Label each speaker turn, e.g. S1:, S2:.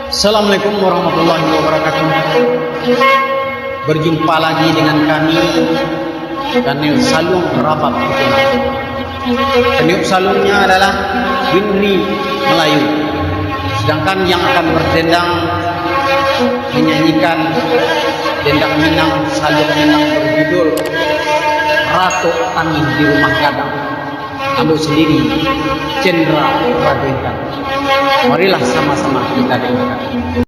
S1: Assalamualaikum warahmatullahi wabarakatuh. Berjumpa lagi dengan kami Daniel Salung Rapap Putih. Peniup salungnya adalah Winri Melayu, sedangkan yang akan berdendang menyanyikan dendang Minang Salung Minang berjudul Ratu Angin di Rumah Gadang. Ambil sendiri Cendra Radinkan. Marilah sama-sama kita dengarkan.